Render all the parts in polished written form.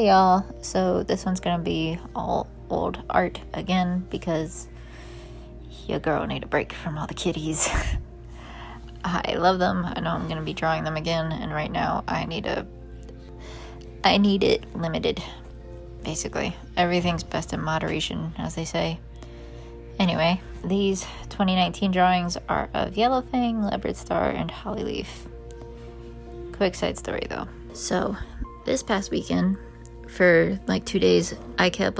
Hey y'all, so this one's gonna be all old art again because your girl need a break from all the kitties. I love them. I know I'm gonna be drawing them again, and right now I need it limited. Basically, everything's best in moderation, as they say. Anyway, these 2019 drawings are of Yellowfang, Leopard Star, and Hollyleaf. Quick side story though. So, this past weekend, for like 2 days, I kept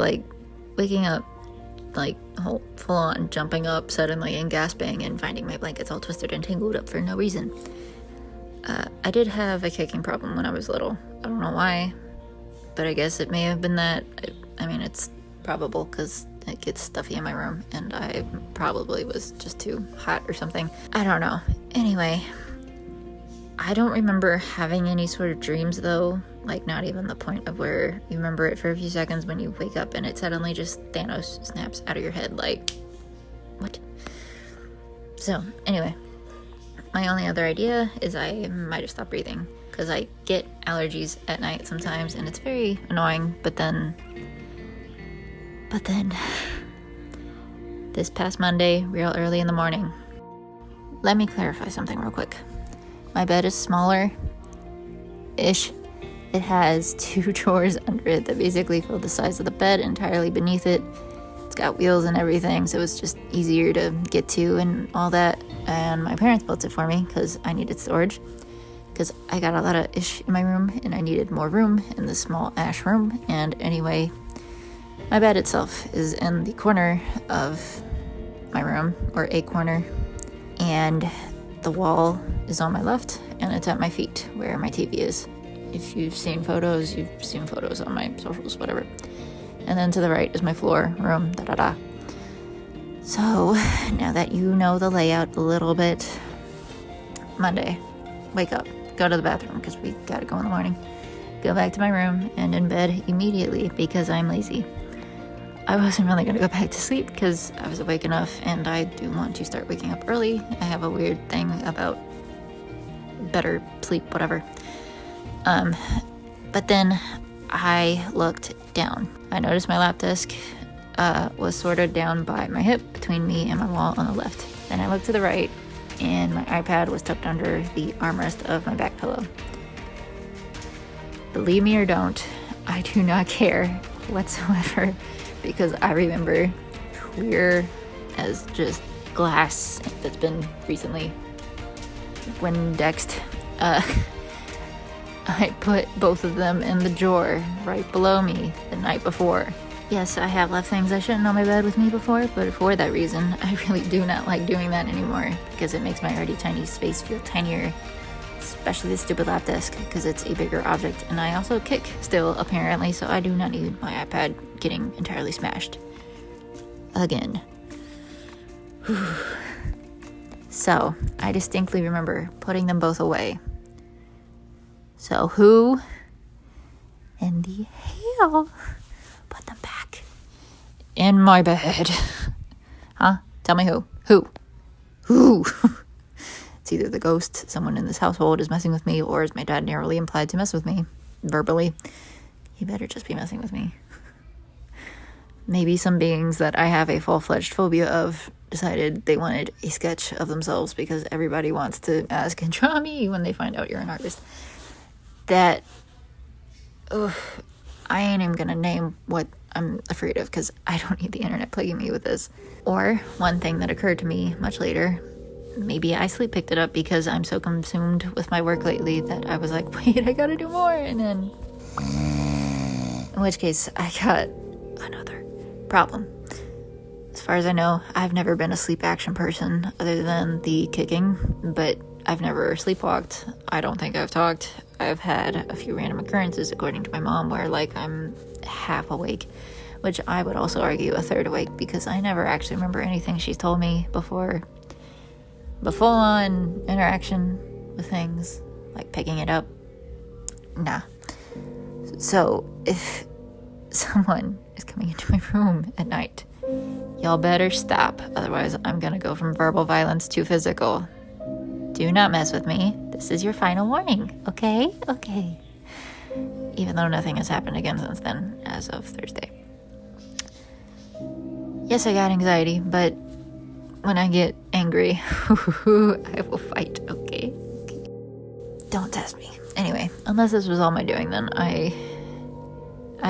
waking up, full on jumping up suddenly and gasping and finding my blankets all twisted and tangled up for no reason. I did have a kicking problem when I was little. I don't know why, but I guess it may have been that. I mean, it's probable because it gets stuffy in my room and I probably was just too hot or something. I don't know. Anyway, I don't remember having any sort of dreams though, not even the point of where you remember it for a few seconds when you wake up and it suddenly just Thanos snaps out of your head, what? So, anyway, my only other idea is I might have stopped breathing because I get allergies at night sometimes and it's very annoying, but then this past Monday, real early in the morning, let me clarify something real quick. My bed is smaller-ish. It has 2 drawers under it that basically fill the size of the bed entirely beneath it. It's got wheels and everything, so it's just easier to get to and all that. And my parents built it for me because I needed storage. Because I got a lot of ish in my room and I needed more room in this small ash room. And anyway, my bed itself is in the corner of my room, or a corner. And the wall is on my left and it's at my feet where my TV is. If you've seen photos, you've seen photos on my socials, whatever. And then to the right is my floor, room, da-da-da. So, now that you know the layout a little bit, Monday, wake up, go to the bathroom because we gotta go in the morning. Go back to my room and in bed immediately because I'm lazy. I wasn't really gonna go back to sleep because I was awake enough and I do want to start waking up early. I have a weird thing about better sleep, whatever. But then I looked down. I noticed my lap desk was sort of down by my hip between me and my wall on the left. Then I looked to the right and my iPad was tucked under the armrest of my back pillow. Believe me or don't, I do not care whatsoever because I remember clear as just glass that's been recently Windexed. I put both of them in the drawer right below me the night before. Yes, I have left things I shouldn't on my bed with me before, but for that reason, I really do not like doing that anymore because it makes my already tiny space feel tinier, especially this stupid lap desk because it's a bigger object, and I also kick still, apparently, so I do not need my iPad getting entirely smashed. Again. So, I distinctly remember putting them both away. So who in the hell put them back in my bed? Huh? Tell me who? Who? It's either the ghost, someone in this household is messing with me, or as my dad narrowly implied to mess with me, verbally. He better just be messing with me. Maybe some beings that I have a full-fledged phobia of decided they wanted a sketch of themselves because everybody wants to ask and draw me when they find out you're an artist. I ain't even gonna name what I'm afraid of because I don't need the internet plaguing me with this. Or one thing that occurred to me much later, maybe I sleep picked it up because I'm so consumed with my work lately that I was like, wait, I gotta do more, and then in which case I got another problem. As far as I know, I've never been a sleep action person other than the kicking, but I've never sleepwalked. I don't think I've talked. I've had a few random occurrences, according to my mom, where I'm half awake, which I would also argue a third awake because I never actually remember anything she's told me before. But full-on interaction with things, like picking it up, nah. So if someone is coming into my room at night, y'all better stop, otherwise I'm gonna go from verbal violence to physical. Do not mess with me. This is your final warning, okay? Okay. even though nothing has happened again since then, as of Thursday. Yes, I got anxiety, but when I get angry, I will fight, okay? Don't test me. Anyway, unless this was all my doing, then I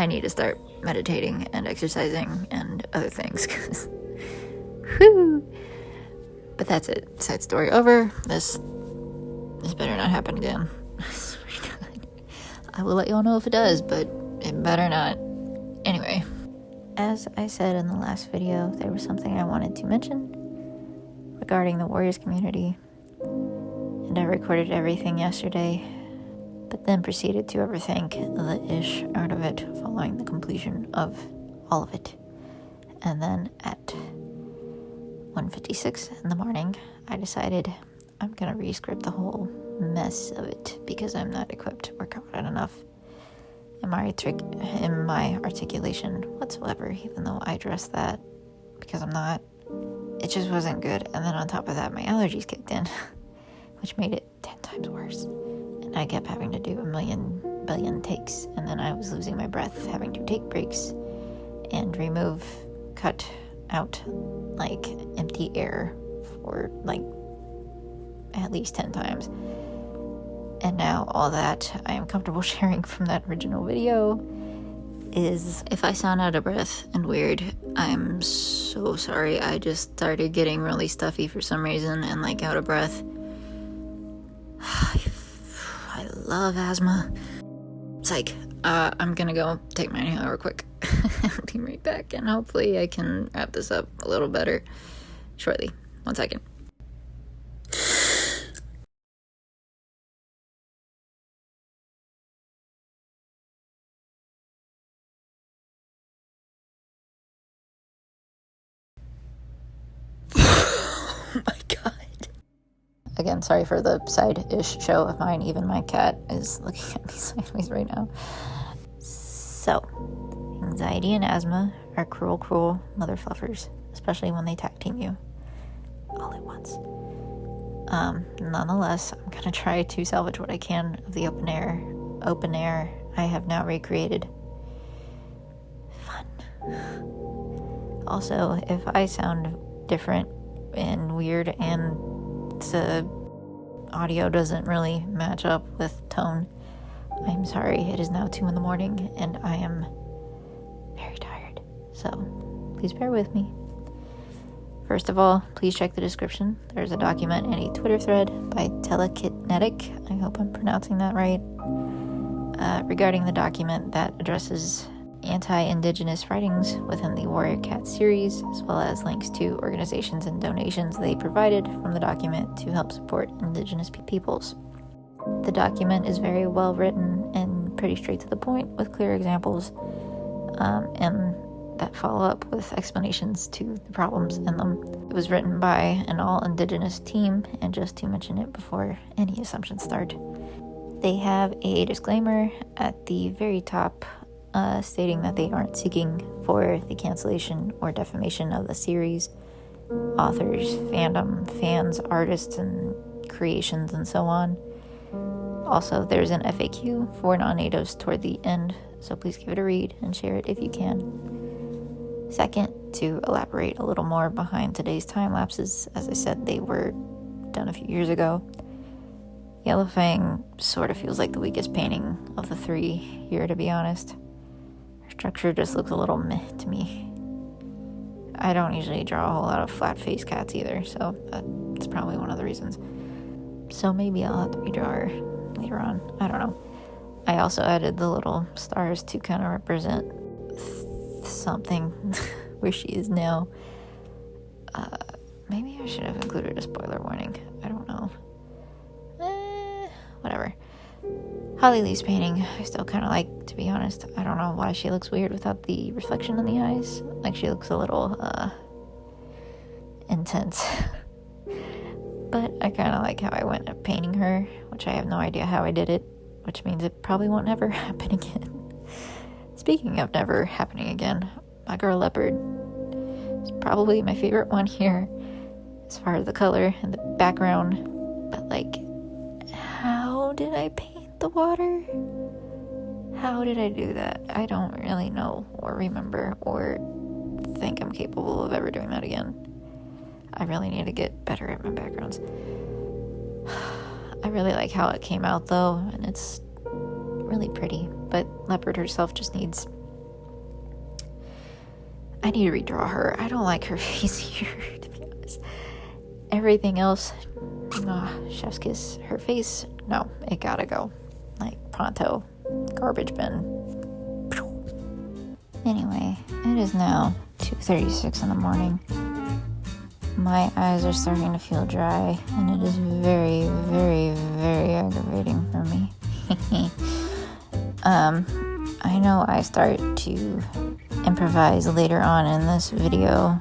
need to start meditating and exercising and other things, because but that's it. Side story over. This better not happen again. I swear to God. I will let y'all know if it does, but it better not. Anyway, as I said in the last video, there was something I wanted to mention regarding the Warriors community, and I recorded everything yesterday, but then proceeded to overthink the ish out of it following the completion of all of it. And then at 1:56 in the morning, I decided I'm gonna re-script the whole mess of it because I'm not equipped or confident enough in my articulation whatsoever, even though I addressed that because I'm not. It just wasn't good. And then on top of that, my allergies kicked in, which made it 10 times worse. And I kept having to do a billion takes, and then I was losing my breath, having to take breaks and cut out like empty air for like at least 10 times. And now all that I am comfortable sharing from that original video is, if I sound out of breath and weird, I'm so sorry. I just started getting really stuffy for some reason and like out of breath. I love asthma. Psych. I'm gonna go take my inhaler real quick. I'll be right back, and hopefully I can wrap this up a little better shortly. 1 second. Oh my God. Again, sorry for the side-ish show of mine. Even my cat is looking at me sideways right now. So, anxiety and asthma are cruel, cruel mother fluffers, especially when they tag team you all at once. Nonetheless, I'm gonna try to salvage what I can of the open air I have now recreated. Fun. Also, if I sound different and weird and the audio doesn't really match up with tone, I'm sorry. It is now 2 a.m. and I am very tired, so please bear with me. First of all, please check the description. There's a document and a Twitter thread by Telekinetic, I hope I'm pronouncing that right, regarding the document that addresses anti-Indigenous writings within the Warrior Cat series, as well as links to organizations and donations they provided from the document to help support Indigenous peoples. The document is very well written and pretty straight to the point, with clear examples and that follow up with explanations to the problems in them. It was written by an all-Indigenous team, and just to mention it before any assumptions start, they have a disclaimer at the very top stating that they aren't seeking for the cancellation or defamation of the series, authors, fandom, fans, artists, and creations, and so on. Also, there's an FAQ for non-natives toward the end, so please give it a read and share it if you can. Second, to elaborate a little more behind today's time lapses, as I said, they were done a few years ago. Yellow Fang sort of feels like the weakest painting of the three here, to be honest. Her structure just looks a little meh to me. I don't usually draw a whole lot of flat-faced cats either, so that's probably one of the reasons. So maybe I'll have to redraw her later on. I don't know. I also added the little stars to kind of represent something where she is now. Maybe I should have included a spoiler warning. I don't know. Whatever. Holly Lee's painting, I still kind of like, to be honest. I don't know why she looks weird without the reflection in the eyes. Like, she looks a little, intense. But I kind of like how I went at painting her, which I have no idea how I did it, which means it probably won't ever happen again. Speaking of never happening again, my girl leopard is probably my favorite one here, as far as the color and the background. But, like, how did I paint the water? How did I do that? I don't really know or remember or think I'm capable of ever doing that again. I really need to get better at my backgrounds. I really like how it came out though, and it's really pretty, but Leopard herself just needs... I need to redraw her. I don't like her face here, to be honest. Everything else, chef's kiss. Her face, no, it gotta go. Like, pronto. Garbage bin. Anyway, it is now 2:36 in the morning. My eyes are starting to feel dry, and it is very, very, very aggravating for me. I know I start to improvise later on in this video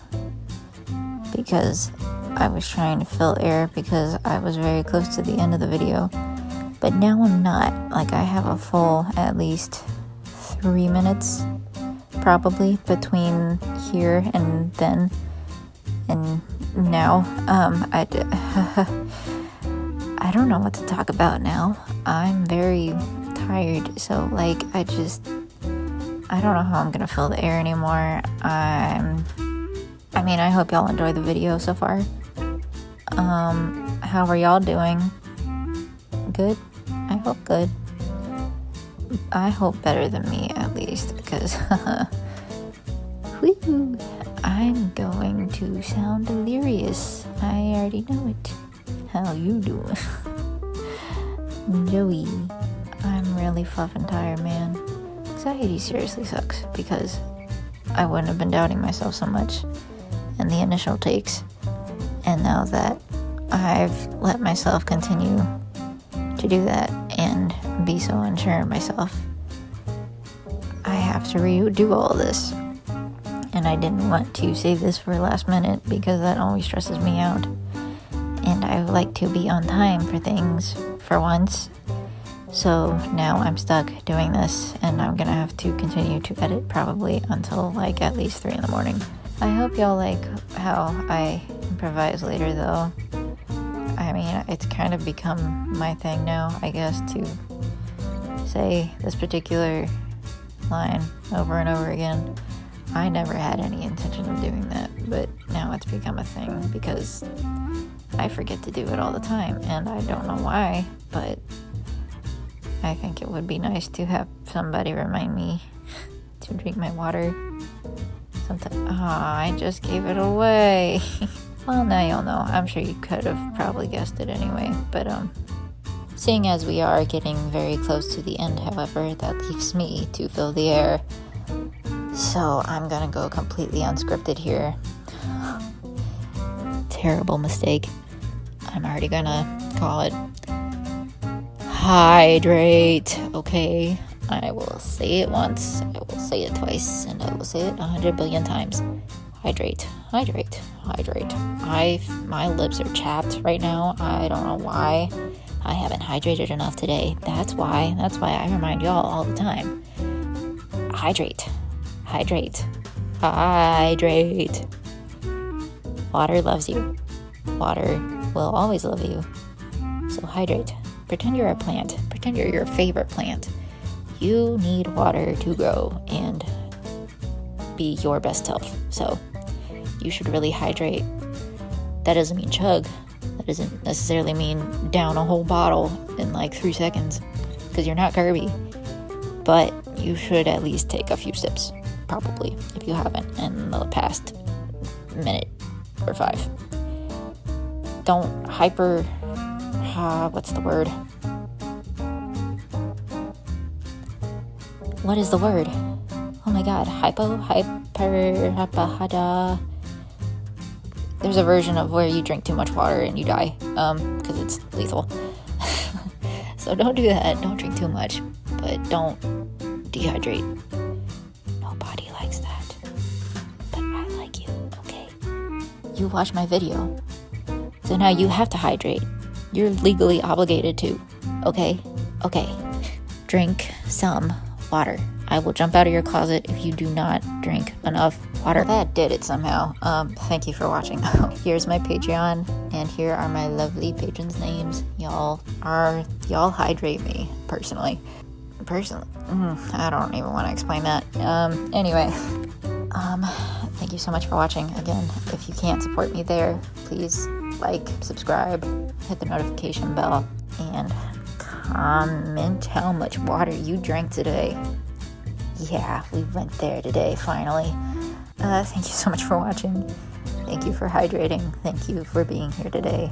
because I was trying to fill air because I was very close to the end of the video, but now I'm not. Like, I have a full at least 3 minutes probably between here and then and now. I don't know what to talk about now. I'm very tired, so like I don't know how I'm gonna fill the air anymore. I hope y'all enjoy the video so far. How are y'all doing? Good? I hope good. I hope better than me, at least, because whoo, I'm going to sound delirious. I already know it. How you doing? Joey, I'm really fluffing tired, man. Anxiety seriously sucks because I wouldn't have been doubting myself so much in the initial takes, and now that I've let myself continue to do that and be so unsure of myself, I have to redo all this, and I didn't want to save this for last minute because that always stresses me out, and I like to be on time for things for once. So now I'm stuck doing this, and I'm gonna have to continue to edit probably until like at least 3 in the morning. I hope y'all like how I improvise later though. I mean, it's kind of become my thing now, I guess, to say this particular line over and over again. I never had any intention of doing that, but now it's become a thing because I forget to do it all the time, and I don't know why, but I think it would be nice to have somebody remind me to drink my water. I just gave it away. Well, now you'll know. I'm sure you could have probably guessed it anyway, but seeing as we are getting very close to the end, however, that leaves me to fill the air. So I'm gonna go completely unscripted here. Terrible mistake. I'm already gonna call it hydrate, okay? I will say it once, I will say it twice, and I will say it 100 billion times. Hydrate, hydrate, hydrate. My lips are chapped right now. I don't know why. I haven't hydrated enough today. That's why I remind y'all all the time. Hydrate, hydrate, hydrate. Water loves you. Water will always love you. So hydrate. Pretend you're a plant. Pretend you're your favorite plant. You need water to grow and be your best self. So you should really hydrate. That doesn't mean chug. That doesn't necessarily mean down a whole bottle in like 3 seconds, because you're not Kirby. But you should at least take a few sips, probably, if you haven't in the past minute or 5. Don't what's the word? What is the word? Oh my god, There's a version of where you drink too much water and you die, because it's lethal. So don't do that, don't drink too much, but don't dehydrate. Nobody likes that, but I like you, okay? You watch my video, so now you have to hydrate. You're legally obligated to, okay? Okay, drink some water. I will jump out of your closet if you do not drink enough water. Well, that did it somehow. Thank you for watching. Here's my Patreon, and here are my lovely patrons' names. Y'all hydrate me, personally. personally, I don't even want to explain that. Anyway, thank you so much for watching. Again, if you can't support me there, please like, subscribe, hit the notification bell, and comment how much water you drank today. Yeah, we went there today, finally. Thank you so much for watching. Thank you for hydrating. Thank you for being here today.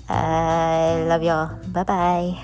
I love y'all. Bye-bye.